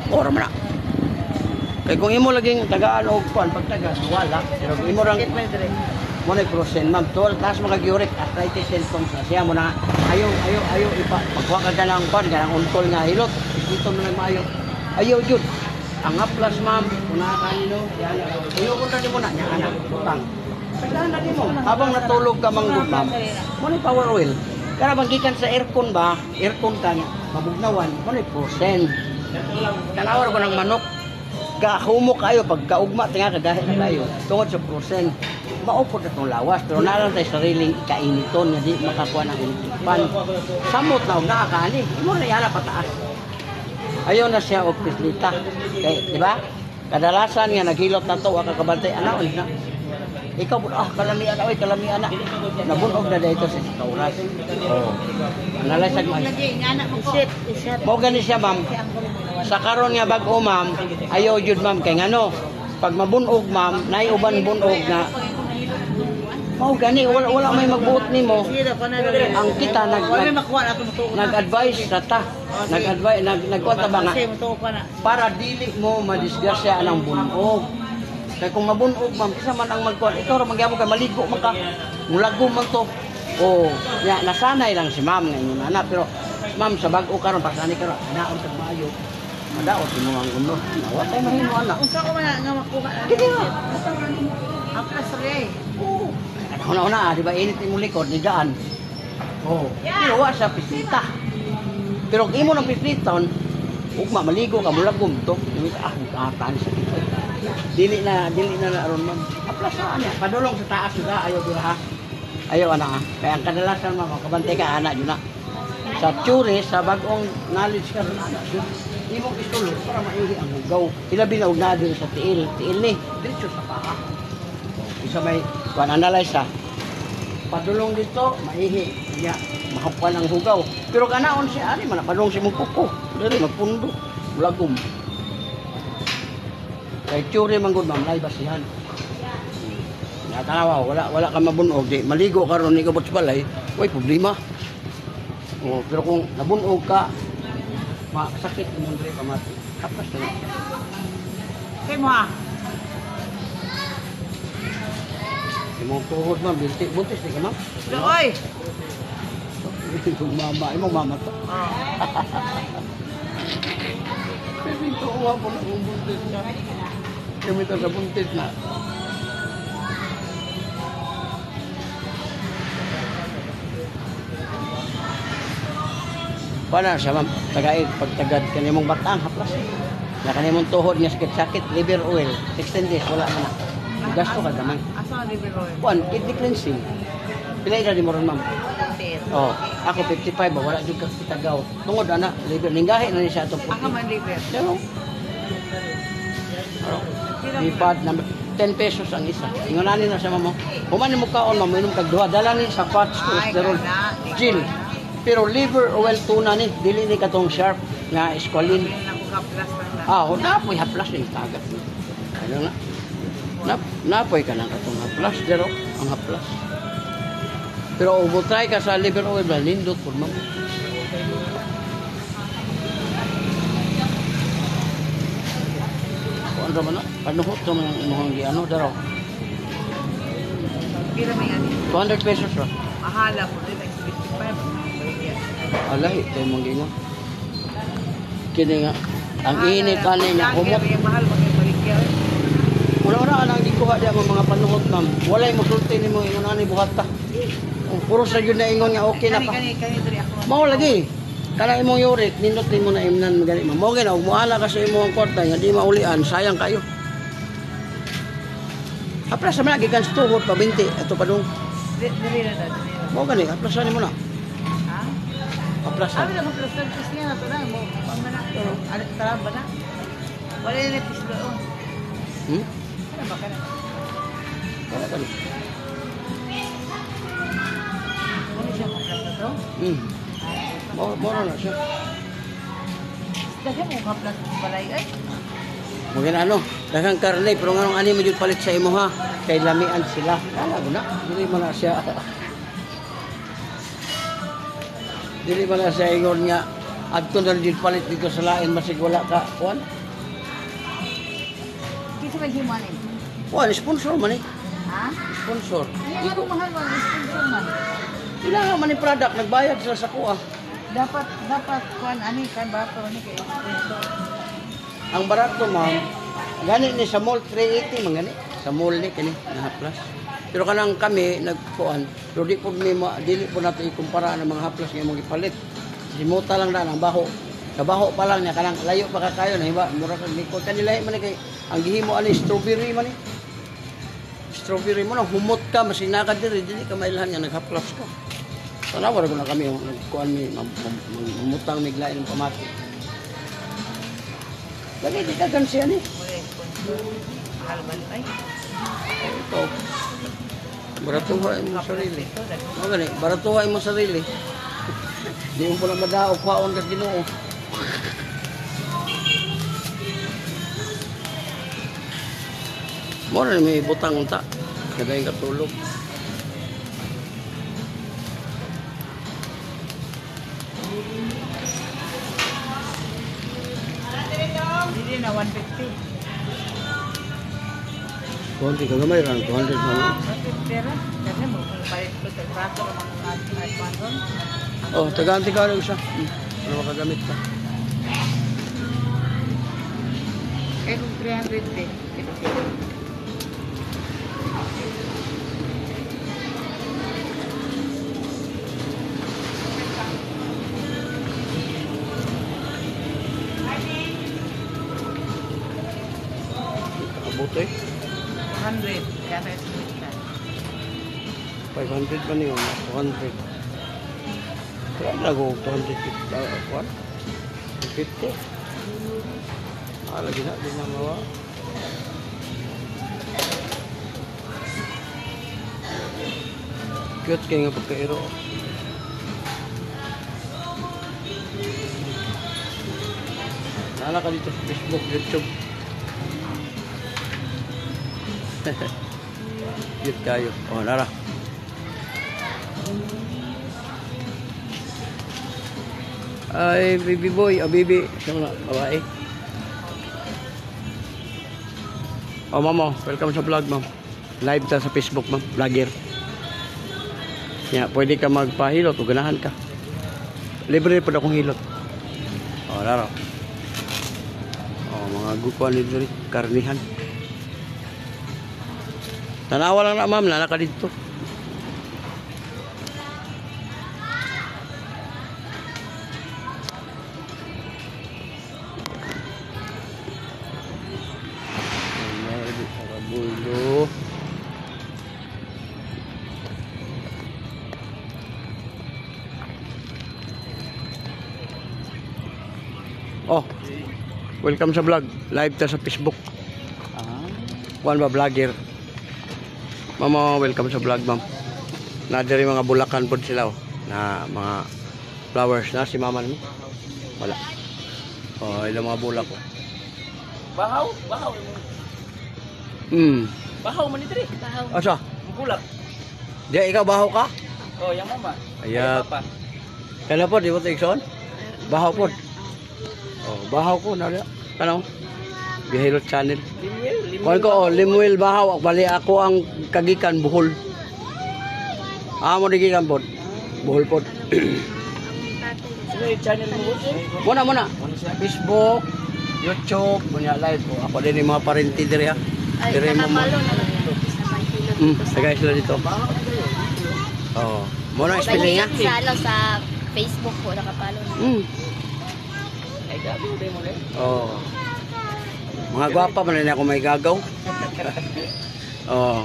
Ora man na. Kaya kung imo laging tagaan o kuan pagtaga wala. Pero kung imo rang mo na prosen ma'am tol taas magagyurik arthritis symptoms na siya mo na ayaw ipa pagkuha ka ng kuan kanang untol nga hilot ito mo na maayo ayaw jud ang haplas ma'am kuna kanino ayaw ko tadi mo na nya anak utang kailangan na mo habang natulog ka manggod ma'am mo ni power oil kaya banggikan sa aircon ba aircon ka mabugnawan mo ni prosen kalawar ko ng manok kahumok kayo pagkaugma tinga kagahit na kayo tungod sa prosen maupod na itong lawas pero nalang tayo sariling kainiton na di makakuha ng inipan samot na nakakani mo na yan pataas ayaw na siya og pislita di ba kadalasan nga naghilot na to kakabantay anak na ikaw kalamian na kalamian na nabunog na dito sa kauras analysag mo mo gani siya ma'am sa karon nga bag-o ma'am ayaw jud ma'am kay ngano pag mabunog ma'am nay uban bunog na mau gani wala may magbuot nimo ang kita nag-advise rata nagkwanta ba nga para dili mo madisgrasya anang bunog kay kung mabunog ma'am kisa man ang magkuan ito ra magyamo kay maligo man ka mulagom man to ya nasanay lang si ma'am nga ingon ana pero ma'am sa bag-o karon pasani karon naon tag maayo madaot mo ang uno wa tay mahimo ana unsa ko man nga makuha kini ang kasre una-una, di ba init yung likod, ni daan. Pero wa siya pislita. Pero kung imo ng pisliton, ugma, maligo ka, mulagom to. Nagkatan siya dito. Dili na aron man. Aplasan niya. Padulong sa taas juga, ayaw dira ha. Ayaw ana ha. Kaya ang kadalasan mo, kabantay ka, anak yun na. Sa tsuri, sa bagong knowledge ka rin, anak yun. Imong istulog para maihi ang hugaw. Ilabi na ugna din sa tiil. Tiil ni, diretso sa paa. Isa may kuan analyze ha. Padulong dito, maihi. Ya, mahapan ang hugaw. Pero kanaon siya, ari man padulong si mong kuko. Dili magpundo, ulagom. Kay tsuri man gud ma'am, lay basihan. Ya tanawa, wala ka mabunog di. Maligo karon ni kabot sa balay, way problema. Pero kung nabunog ka, masakit mo dire pamati. Tapos na. Kay mo ha. Imong tuhod ma'am, buntis di ka ma'am? Oy! Imong mama to? Pero ito uwa po na kung buntis na. Kami ito sa buntis na. Paano siya ma'am? Tagaig, pagtagad kanimong batang, haplas. Na kanimong tuhod niya sakit-sakit, liver oil, 16 days, wala na. Gasto ka naman. Asa ang liver oil? One, kidney cleansing. Pilay na di mo ron, ma'am. Ako 55, wala din kita gaw. Tungod, ana, liver. Ninggahi na niya itong puti. Ako man liver. Pero, lipad na 10 pesos ang isa. Ingunanin na siya, ma'am. Humanin mo kaon, ma'am, inom kagduha. Dala ni sa fats, cholesterol, gel. Pero liver oil tuna ni, dili ni katong sharp nga esqualene. Napoy haplas ni tagat ni. Ano na? Napoy ka lang katong haplas, pero ang haplas. Pero try ka sa liver oil, nindot po ma'am. Kuan ra man na? Panuhot ka man ang imuhang giano daro. Pila may ani? 200 pesos ra. Mahala po din, 55. Alay, tayo mong gingon. Kini nga, ang init ka niya, humot. Mahal mo yung baligyan. Wala lang gikuha diya mga panuhot, ma'am. Walay mo sulti ni mo ingon ani buhat ta. Puro sa yun na ingon nga okay na pa. Mao lagi. Kana imong yurik, nindot nimo na imnan magani. Mao gina og muala ka sa imong kwarta nga di maulian, sayang kayo. Apra sa mga gikan tuhod pa 20 ato pa dong. Dili na. Mao gani, aplasan nimo na. Ha? Aplasan. Ano mo plasan pisnya na to na mo. Pang na. Ano tarab ba na? Wala na pislo. Ano ba kana? Wala ka ni. Ano siya plasan to? Mora na siya. Daghan mo ka plasan balay ay. Mo gina ano, daghang karne pero nganong ani mo jud palit sa imo ha. Kay lamian sila. Ala guna, dili man na siya. Dili man na siya ingon nga adto na jud palit dito sa lain masig wala ka kuan. Kasi mag-himan eh. Wala, sponsor man eh. Ha? Sponsor. Hindi ko mahal man. Sponsor man. Kailangan man yung product, nagbayad sila sa kuha. Dapat kuan ani kan bato ni kay sponsor. Ang barato, ma'am, gani ni sa mall, 380 man gani. Sa mall ni, kini, na haplas. Pero kanang kami, nagkuhan, pero dili po natin ikumpara ng mga haplas nga mga ipalit. Simuta lang na, ang baho. Sa baho pa lang niya, kanang layo pa ka kayo, na iba, mura kang likod. Kanila man kay ang gihimo ani strawberry man eh. Strawberry mo na, humot ka, masinagad diri, dili ka mailhan nga, naghaplas ka. Tanawa ko na kami, nagkuhan mi, mamutang miglain ng pamati. Lagi, di ka gansiya ni. Mura sponsor. Mahal man ay. Ito, baratuhay mo sarili. Ito dagko. O gani, baratuhay mo sarili. Di mo pala madaog, kwaon ka Ginoo. Mo na may butang unta. Kadaing katulog. Dili na 150. Konti ka gamay ran, 200 na. Pero kasi mo kung palit ko sa bato ng mga iPhone. Oh, taganti ka lang siya. Ano makagamit ka? Kaya kung 300 din. Kabutoy. 100. Kaya tayo sumita. 500 pa niyo, 200. Kaya nago 250. 50. Lagi na, di na mawa. Cute kayo nga pagkairo. Nala ka dito sa Facebook, YouTube. Cute kayo. Oh, nara. Ay, baby boy. Oh, baby. Siya na, babae. Oh, ma'am, welcome sa vlog, ma'am. Live ta sa Facebook, ma'am. Vlogger. Yeah, pwede ka magpahilot o ganahan ka. Libre po na akong hilot. Oh, laro. Oh, mga gukuan dito rin. Karnihan. Tanawa lang na, ma'am. Nalaka dito. Bulo. Oh, welcome sa vlog. Live ta sa Facebook. Kuan ba vlogger? Mama, welcome sa vlog, ma'am. Nadiri mga bulakan po sila, oh, na mga flowers na si mama nimo. Wala. Oh, ilang mga bulak, oh. Bahaw. Bahaw man ito rin. Asa? Bulak. Di ikaw baho ka? Oh, yang mama. Ayak. Papa. Kala po, di mo ito ikson? Bahaw po. Oh, bahaw ko na. Ano? Bihilot channel. Kuhan ko, oh, Limuel bahaw. Bali ako ang kagikan, buhol. Mo digikan po. Buhol po. Sino yung channel mo? Muna. Facebook, YouTube, punya live ko. Ako din yung mga parenti diri ha. Ay, Diri mo mo. nakapalo naman ito. Sa Maykilo. Tagay sila dito. Oh, muna spelling Bali, niya. sa Facebook po, nakapalo naman. Ay, gabi uday mo rin. Oh. Mga gwapa man na ako may gagaw. Oh.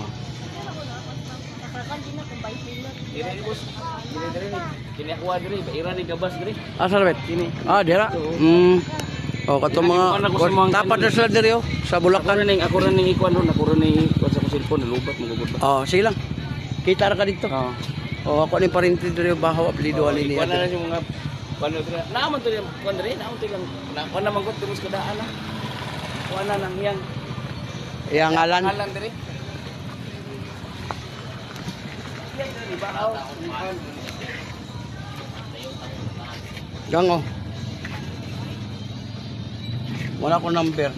Nakakandi na kung Maykilo. Ira ni boss. Kini ako diri, ira ni gabas diri. Asa rebet? Ah, dira. Oh, kato mga tapat na sila diri oh sa Bulacan. Ako rin ning ikuan ron, ako rin ning ikuan sa cellphone lubat magugod ba. Oh, sige lang. Kita ra ka dito. Oh. Oh, ako ni parenti diri bahaw apelyido ali niya. Kuan na yung mga kuan diri. Naaman to yung kuan diri, naon to lang. Kuan naman gud tumus kadaan na. Kuan na nang yang Iya ngalan. ngalan diri. Bahaw. Gang oh. Wala ko number.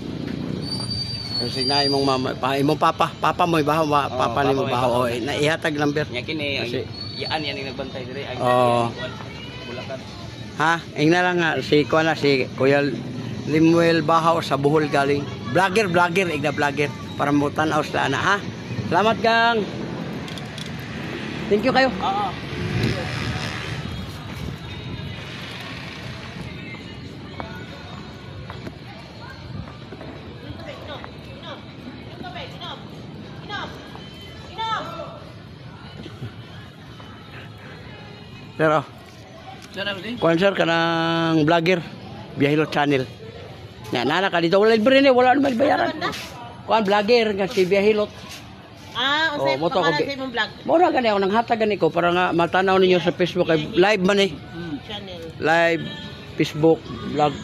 Kasi na imong mama, imong papa mo ibahaw, papa papa nimo mo bahaw. ibahaw. Na ihatag number. Nya kini Kasi- yaan yan yung nagbantay dire ay Oo. Bulacan. Ha? Ingna lang nga si si Kuya Limuel Bahaw sa Bohol galing. Vlogger, igna vlogger para mo tan-aw sila na ha. Salamat gang. Thank you kayo. Oo. Pero Sarap din. kuan sir kanang vlogger Biyahilot channel. Nya nana ka dito wala libre ni wala naman bayaran. Kuan vlogger nga si Biyahilot. Ah, Oh, unsay moto pangalan ko- sa imong vlog Mo ra gani ako nang hatag gani ko para nga matanaw ninyo sa Facebook kay live man eh. channel? Live Facebook vlog.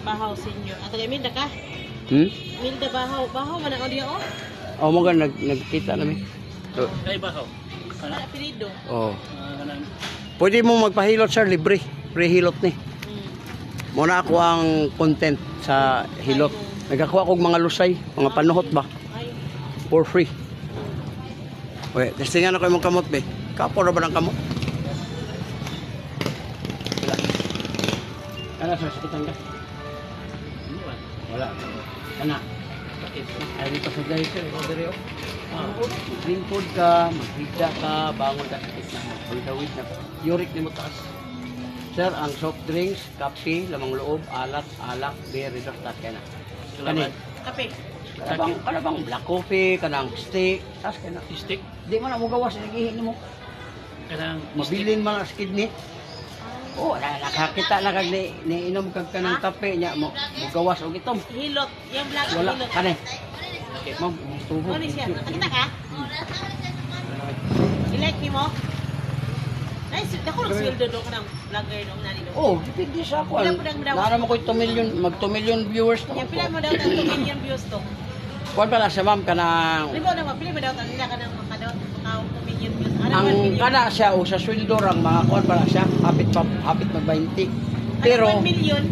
Bahaw Senior. Ato kay Milda ka? Hmm? Milda Bahaw. Bahaw man ang audio oh. Oh mo nagkita namin. So, Kay bakaw. Ano apelyido? oh. Kanang Pwede mo magpahilot sir libre. Free hilot ni. Muna ako ang content sa hilot. Nagakuha kog mga lusay, mga panuhot ba Ay, for free. Okay, testingan ako imong kamot be. Kapo ra ba ng kamot? Wala. Ano sa sakitan ka? Wala. Ana. Bakit? Ay dito sa guys sir, order yo. Green food ka, maghida ka, bangon ka sakit na, magdawid na. Uric ni mo taas. Sir, ang soft drinks, kape, lamang loob, alak, beer, redox, taas ka na. Kani, kape. kana bang black coffee, kanang steak, taas ka na. stick Di man na mo gawas, nagihin mo. kanang Mabilin man ang kidney. Oh, nakakita na kag ni inom kag kanang kape nya mo gawas og itom. Hilot. Yung vlog Wala hilot. kani. Ma'am, tuhod. Ano siya? Nakita ka? I-like mo? Nice. Ako lang sweldo doon ka ng vlogger nung nani doon. Oh, depende sa ako. Pila po nang daw? Nara mo ko 2 million, mag 2 million viewers na. Yung pila mo daw ng 2 million views to. Kuan pala sa ma'am kanang Pila mo daw, pila mo daw nila ka ng makadaw, maka 2 million views. Ano ang 1 million? kana siya o sa sweldo rang mga kuan pala siya, hapit mag 20. Pero Ano 1 million?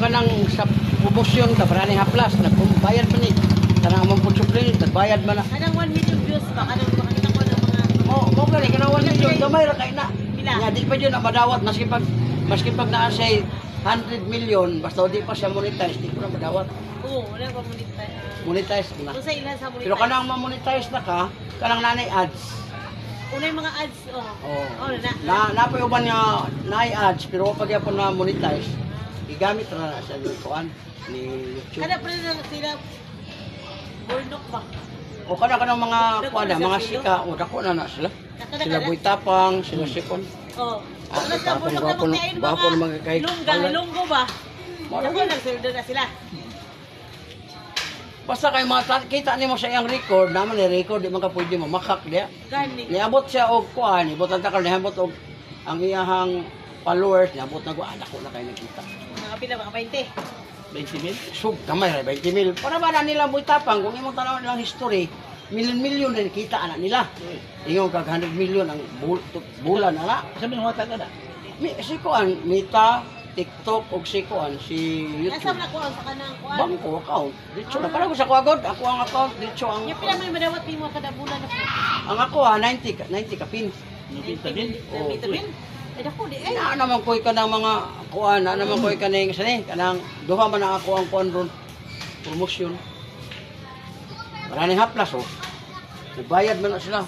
kanang sa promosyon ka para ni haplas nagbayad pa ni kanang among food supply nagbayad man na. Anong 1 million views ba? Anong makakita ko ng mga... Mo gani kanang 1 million gamay ra kay na. Pila? Nga di pa jud na madawat maski pag naa siya 100 million basta di pa siya monetize di ko na madawat. Oo, wala ko monetize. Monetize na. Kung sa ilan sa monetize. Pero kanang ma-monetize na ka, kanang nanay ads. Unay mga ads, oh. Oh. Oh, na. Napoy uban nga naay ads pero pag yapon na monetize, igamit ra na sa kuan ni YouTube. Kada pa rin sila burnok ba? O kanang mga kuan mga sika, o dako na sila. Sila Boy Tapang, sila Sikon. Oh. Ah, Ano sa burnok na bapon- magkain bapon mga mga kay- lunggo ba? Wala. Ako nagsuldo na sila. Basta kay kita nimo sa iyang record, naman ni record di man ka pwede mamakak diya. Gani. Niabot siya og kuan, ibot ang takal niabot og ang iyahang followers, niabot na ko anak ko na kay nakita. Mga pila mga 20. 20 mil. Sug kamay ra 20 mil. Para ba na nila Boy Tapang kung imong tanaw nilang history, milyon-milyon din kita anak nila. Ingon kag 100 million ang bulan ana. Sabi mo taga na. Si kuan Mita, TikTok og si kuan si Nasa YouTube. na ko ang sa kanang kuan. Bangko account. Dito na para ko sa kuagod, ako ang account dito ang Yung pila may madawat mo kada bulan na po. ang ako 90 ka pin. Nabinta din. Oh. Dito bin. Ay dako di ay. Na naman koy ka ng mga kuan, na naman koy ka ning sani kanang duha man na ako ang kuan ron promotion. Wala ni haplas oh. Nagbayad man na sila.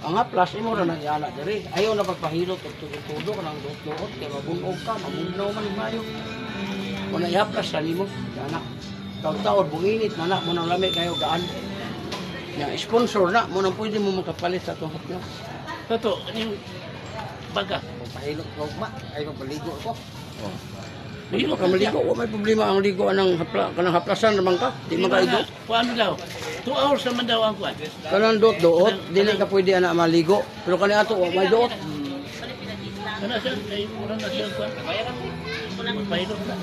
Ang haplas imo ra nang iala diri. Ayaw na pagpahilot og tudo ka nang duot kay mabunog ka, mabunaw man mayo. Wala ihaplas sa nimo, anak. Taon-taon buinit na mo nang lami kayo gaan. Ya sponsor na mo nang pwede mo makapalit sa tong haplas. Toto, ano yung baga? Pahilot ko ma, ay maligo ako. Mahilo Ka maligo, wa may problema ang ligo anang kanang haplasan naman ka. Di man ka igo. Paano daw? 2 hours naman daw ang kuwan. Kanang doot, dili ka pwede ana maligo. Pero kani ato wa may doot. Ano siya? Ay, mura na siya kuwan. Mahilo na.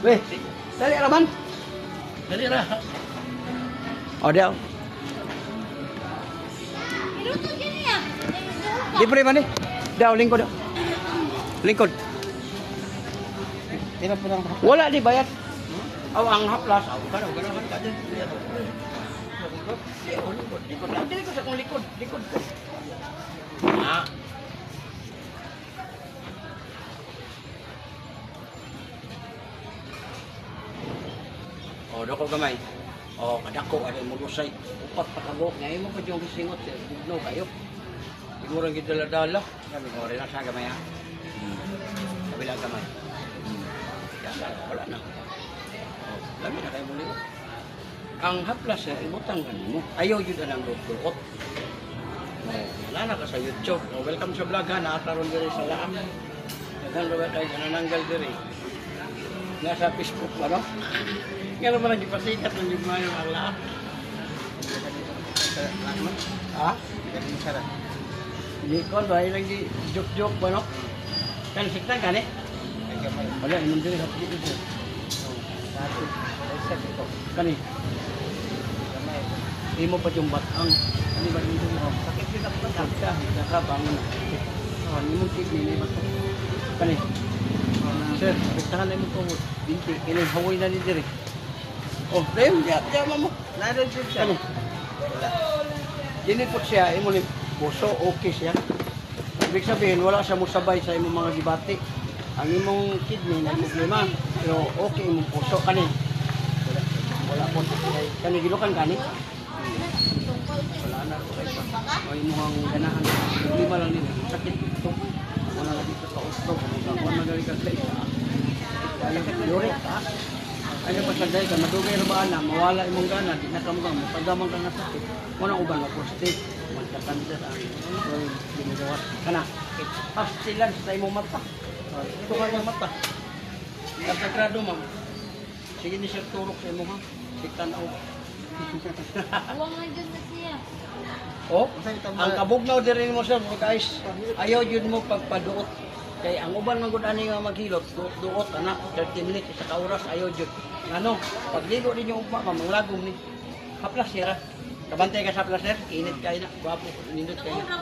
Weh, dali raman. Dali ra. O diaw. Libre man eh. Daw, lingkod. Lingkod. Tira po lang. Wala di bayad. Aw ang haplas, aw ganahan ka din. Likod lang. Dili ko sa kong likod. Likod ko. Ah. Oh, dako gamay. Oh, kadako ay mo lusay. Upat pa kabok nga imo pa yung singot bugno kayo. Siguro gid dala-dala. Kami ko rin sa gamay ha. Kabila gamay. Wala na. Oh, lami na kayo muli. Ang haplas imutang mo. Ayaw jud ang duot. Wala na ka sa YouTube. Oh, welcome sa vlog ha. Nakataron diri sa laan. Daghang lugar kay nananggal diri. Nga sa Facebook ba no? Nga naman ang ipasikat ng Jumaya ng Allah. Ha? Hindi ko, dahil lang di joke-joke ba no? Kan sikta ka ni? Wala, inom diri sa pagkito siya. Kani? Hindi mo pa yung batang. Ano ba yung dito? Sakit kita pa ka. Nakabang na. Hindi mo tip ni bato. Kani? Sir, pagtahan na mo ito. Binti, kinahaway na ni diri. Oh, Rem, diyan mo. Naroon siya. Kani? Dinipot siya, imo ni puso, okay siya. Ibig sabihin, wala siya musabay sa imong mga gibati. Ang imong kidney na problema, pero okay imong puso. Kani? Wala po. Kani, gilukan kani? Wala na ito kayo. O imong ganahan. Problema lang nila. Sakit ito. Wala na dito sa usto. Kung magaling ka sa isa. Kaya yurik ha? Ano pa sa day ka, madugay na ba na, mawala imong gana, di na kamugang, mapagamang ka nga sakit. Muna uban, mag-prostate, magkakancer, ginagawa. Kana, pastilan sa imong mata. Ito ka yung mata. Kapsagrado, ma'am. Sige ni sir, turok sa imong ha. Siktan ako. Huwag nga dyan na siya. Oh, ang kabugnaw din mo sir, guys. Ayaw yun mo pagpaduot. Kaya ang uban ng gud ani nga maghilot, duot anak 30 minutes sa kauras ayaw jud. Ano, pagligo din yung ugma manglagom ni. Haplas sira. Kabantay ka sa haplas sir, init kay na, gwapo, nindot kay na.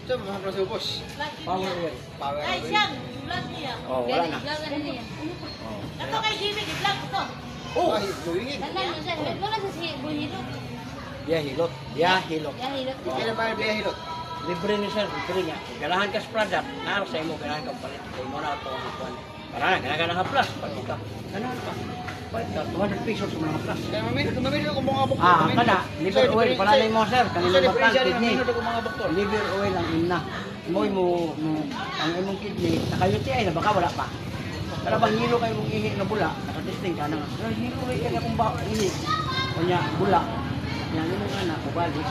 Ito, mga prosupos. Power oil. Ay, siyang, vlog niya. Oh, wala na. Vlog na niya. Oh. Nato kay Jimmy, i-vlog ko to. Oh, Ay, luwingin. Tanan na siya. Wala sa siya. Buhilo. ya hilot. Ya hilot. Yahilot. Kailan ba yung biyahilot? Libre ni sir, libre niya. Ganahan ka sa product, naro sa imo ganahan ka palit. Kay mo na ito ang kuan. Para na ganahan ka haplas, palit ka. Ganahan ka. Palit ka 200 pesos sa mga haplas. Kaya mamili ko mga bukto. Ah, kana, liver oil, panalay mo sir, kanina Sa batang differential, kidney. mamili ko mga bukto. Liver oil ang ina. Ang imong kidney, nakayuti na baka wala pa. Pero bang hilo kayo mong ihi na bula, nakatesting ka na nga. Pero hilo kayo kaya kung ba ihi. Kanya, bula. Yan yung mga anak, balik.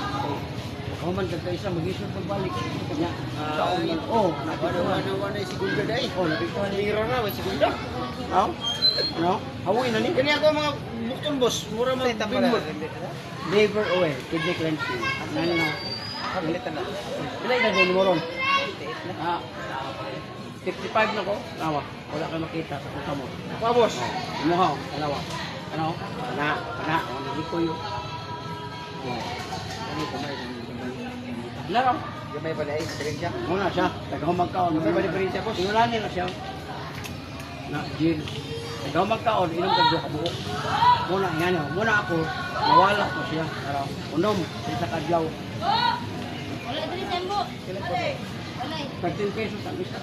Kung man kagkaisa, mag-isip pagbalik. Kanya, taon yan. Oh, napituan. Ano yung segunda dahil? Oh, napituan. Lira na, may segunda. Ano? Ano? Hawoy na ni. Kani ako mga bukton boss, mura man bimbot. Liver oil, kidney cleansing. Ano na? Pagalitan na. Pilay na din mo ron. Ah, 55 na ko. Nawa, wala kayo makita sa kusa mo. Pa boss. Ano ho? Dalawa. Ano? Pana. Ano ko yun? Ano kumay? Laro. Gamay ba dahil? Sering siya. Muna siya. Tagahumagkaon. Gamay ba di pa siya boss? Inunanin na siya. Na, Jill. Tagahumagkaon. Inom ka doon kabuok. Muna, yan o. Muna ako. Nawala ko siya. Araw. Unom. Sa kadlaw. Wala dali tembo. Wala. 13 pesos ang isa.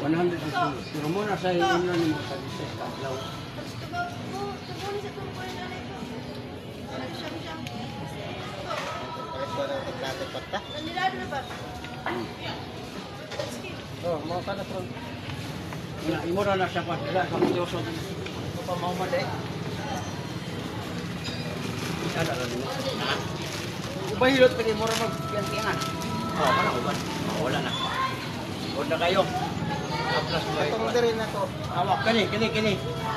100 ang sulo. Pero muna sa inom na ni mo sa kadlaw. Oh, mga kanas ron. Muna, imura na siya pa. Wala, kapityoso. Ito pa mga dahil. Isa na rin mo. Na? Ubahilot pag mura mag-piang-piangan. Oo, wala uban. Wala na. Huwag na kayo. Plus mo Ito rin rin na to. Awak, kini.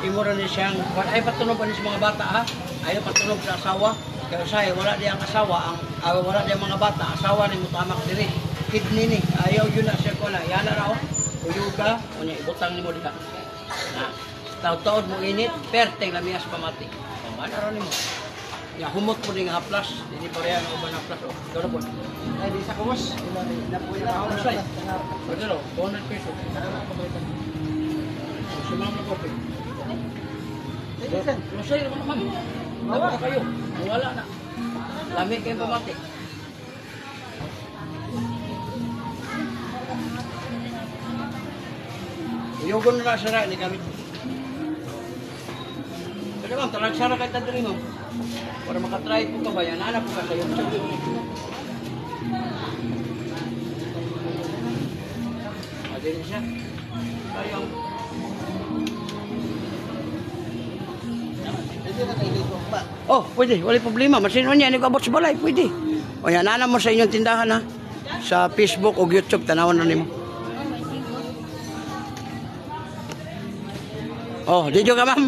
Imura ni siyang, ay patunog pa ni sa mga bata ha. Ayaw patunog sa asawa. Kaya say, wala di ang asawa, wala di ang mga bata. Asawa ni mutamak diri. Kidney ni, ayaw yun na siya ko na. Yan na raw. Uyuga, kunya ibutang ni mo dika. Na, taon-taon mo init, perteng lamias pamati. O, ano raw ni mo? Ya, humot po din nga plus. Hindi pa rin ang uban na plus. Ito na po. Ay, di sa kuwas. Napuwi na ako. Masay. Pagkano, 200 pesos. Sumama na po. Masay naman naman. Dawa na kayo. Wala na. Lamig kayong pamati. Iyogon na lang sara. Hindi kami. Pero ma'am, talag sara kahit tadiri mo. Para makatry po ka ba yan? Anak po ka sa'yo. Adil siya. Sayang. Oh, pwede. Wala problema. Masino niya. Hindi ko abot sa balay. Pwede. O yan, nana mo sa inyong tindahan ha. Sa Facebook o YouTube. Tanawan na nimo. Oh, dito ka ma'am.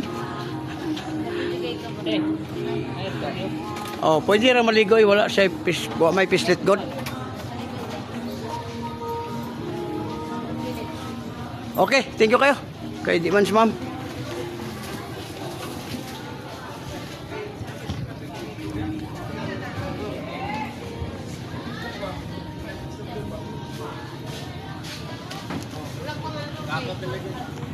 Oh, pwede ra maligoy. Wala siya may pislet god. Okay, thank you kayo. Kay di man si ma'am. Kakot talaga.